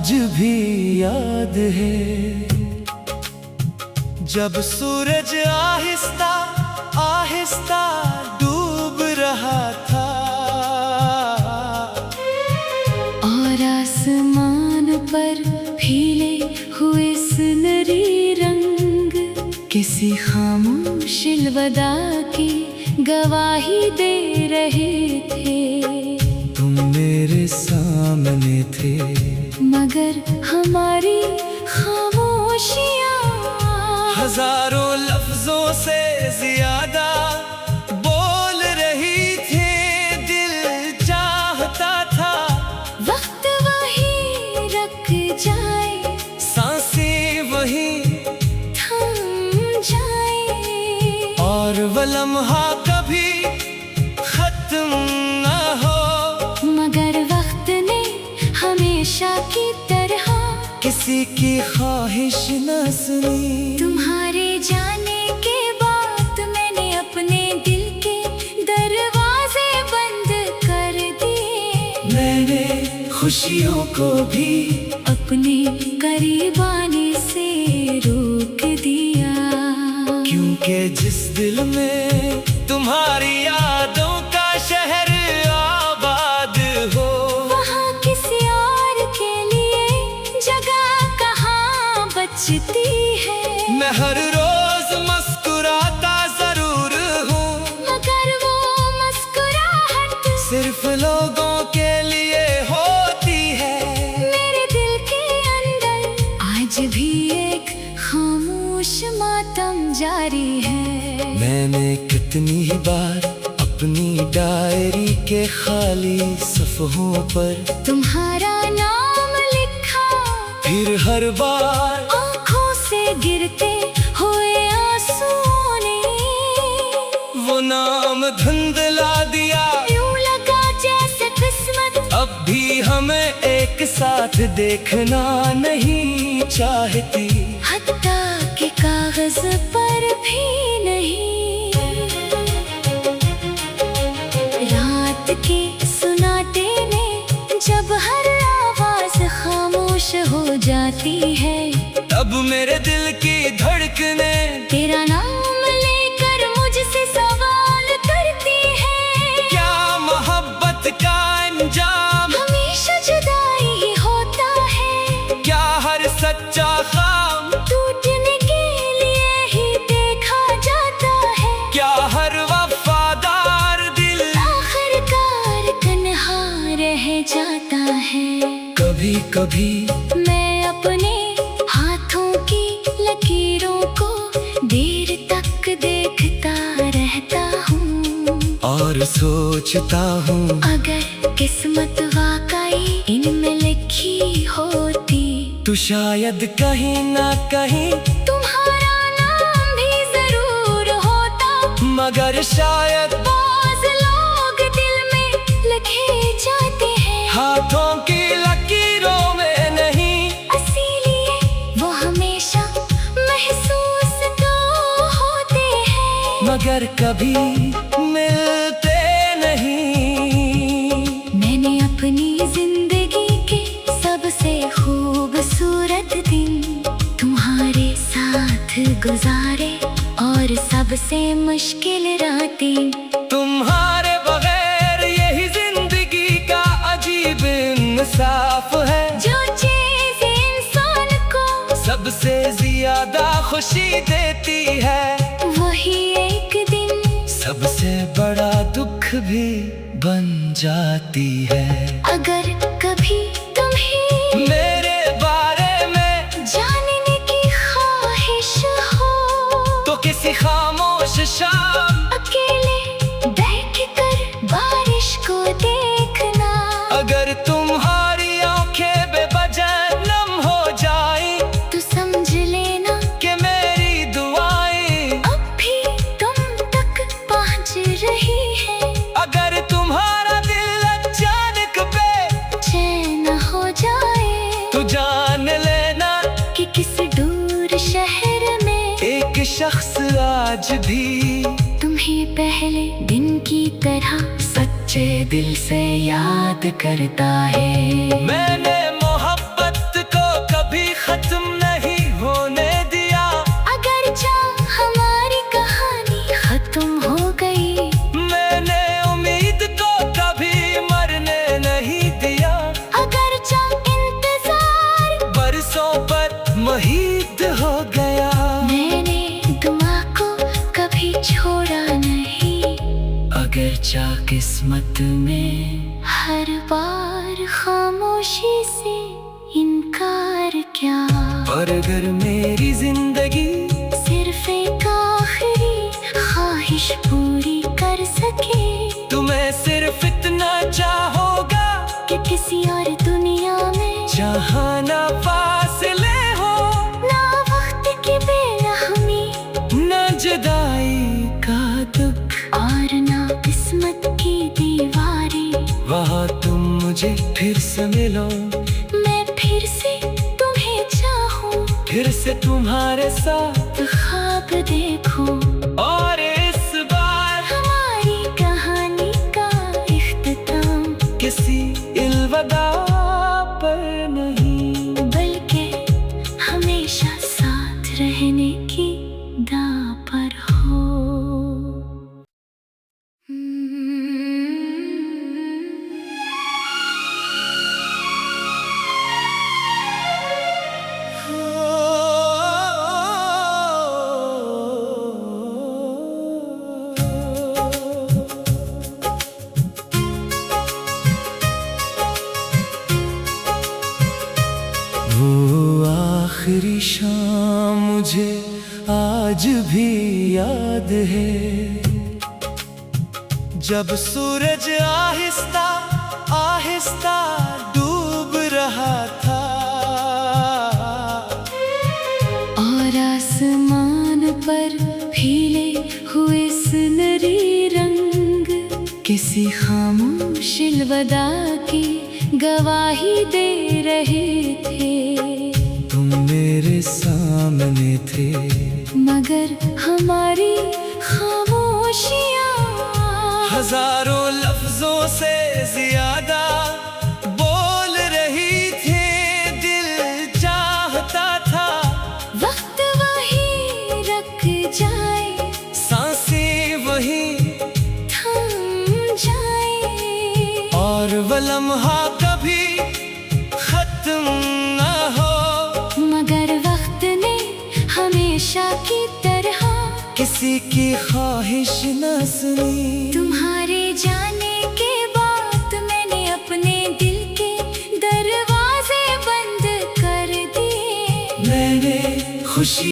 आज भी याद है जब सूरज आहिस्ता आहिस्ता डूब रहा था और आसमान पर फीले हुए सुनहरी रंग किसी खामोश अलविदा की गवाही दे रहे थे। तुम मेरे सामने थे मगर हमारी खामोशियाँ हजारों लफ्जों से ज्यादा बोल रही थी। दिल चाहता था वक्त वही रख जाए, सांसें वही थम जाए और वो लम्हा कभी खत्म न हो। मगर वक्त ने हमेशा की तरह किसी की ख्वाहिश न सुनी। तुम्हारे जाने के बाद मैंने अपने दिल के दरवाजे बंद कर दिए। मैंने खुशियों को भी अपने करीब आने से रोक दिया, क्योंकि जिस दिल में तुम्हारी यादों का शहर आबाद हो वहाँ किसी और के लिए जगह कहाँ बचती है। मैं हर रोज मुस्कुराता जरूर हूँ मगर वो मुस्कुराहट सिर्फ लोगों के लिए होती है। मेरे दिल के अंदर आज भी एक खामोश मातम जारी है। मैंने कितनी ही बार अपनी डायरी के खाली सफ़हों पर तुम्हारा नाम लिखा, फिर हर बार आँखों से गिरते हुए आंसुओं ने वो नाम धुंधला दिया। यूं लगा जैसे किस्मत अब भी हमें एक साथ देखना नहीं चाहती, हत्ता के कागज पर भी नहीं। रात के सुनाटे में जब हर आवाज खामोश हो जाती है, तब मेरे दिल की धड़कने तेरा नाम लेकर मुझसे सवाल करती है। क्या मोहब्बत का अंजाम हमेशा जुदाई ही होता है, क्या हर सच्चा ख्वाब टूटने के लिए ही देखा जाता है। क्या हर वफादार दिल आखिरकार तन्हा रह जाता है। कभी कभी मैं अपने हाथों की लकीरों को देर तक देखता रहता हूँ और सोचता हूँ अगर किस्मत वाकई इनमें लिखी होती तो शायद कहीं ना कहीं तुम्हारा नाम भी जरूर होता। मगर शायद बाज़ लोग दिल में लिखे जाते हैं, हाथों की लकीरों में नहीं। इसीलिए वो हमेशा महसूस तो होते हैं मगर कभी मिलते नहीं। मैंने अपनी जिंदगी के सबसे खूबसूरत दिन तुम्हारे साथ गुजारे और सबसे मुश्किल रातें तुम्हारे बगैर यही जिंदगी का अजीब इंसाफ है। जो चीज़ इंसान को सबसे ज्यादा खुशी देती है वही एक दिन सबसे बड़ा दुख भी बन जाती है। अगर कभी तुम्हें मेरे बारे में जानने की ख्वाहिश हो तो किसी खामोश शाम अकेले बैठकर बारिश को देखना। अगर तुम्हारी आंखें बेवजह नम हो जाएं तो समझ लेना कि मेरी दुआएं अब भी तुम तक पहुंच रही है। अगर तुम्हारा दिल अचानक चैन हो जाए तो जान लेना कि किस दूर शहर में एक शख्स आज भी तुम्हें पहले दिन की तरह सच्चे दिल से याद करता है। मैंने मोहब्बत बचा किस्मत में। हर बार खामोशी से इनकार क्या, और अगर मेरी जिंदगी सिर्फ एक आखिरी ख्वाहिश पूरी कर सके, तुम्हें सिर्फ इतना चाहोगा कि किसी और दुनिया में जहाँ ना फासले हो, ना वक्त की बेरहमी, ना जुदाई का दुख, और ना किस्मत की दीवारें। वहाँ तुम मुझे फिर से मिलो, मैं फिर से तुम्हें चाहूं, फिर से तुम्हारे साथ ख्वाब देखूं, और इस बार हमारी कहानी का इख्तिताम किसी इल्वदा पर नहीं, बल्कि हमेशा साथ रहने की दाव पर हो। वो आखिरी शाम मुझे आज भी याद है, जब सूरज आहिस्ता आहिस्ता डूब रहा था, और आसमान पर फीले हुए सुनहरी रंग किसी खामोश अलविदा की गवाही दे रहे थे। तुम मेरे सामने थे, मगर हमारी खामोशियाँ हजारों लफ्जों से ज्यादा बोल रही थी। दिल चाहता था वक्त वही रख जाए, सांसें वही थम जाए, और वो लम्हा कभी खत्म न हो, मगर वक्त ने हमेशा की तरह किसी की ख्वाहिश न सुनी। तुम्हारे जाने के बाद मैंने अपने दिल के दरवाजे बंद कर दिए। मैंने खुशी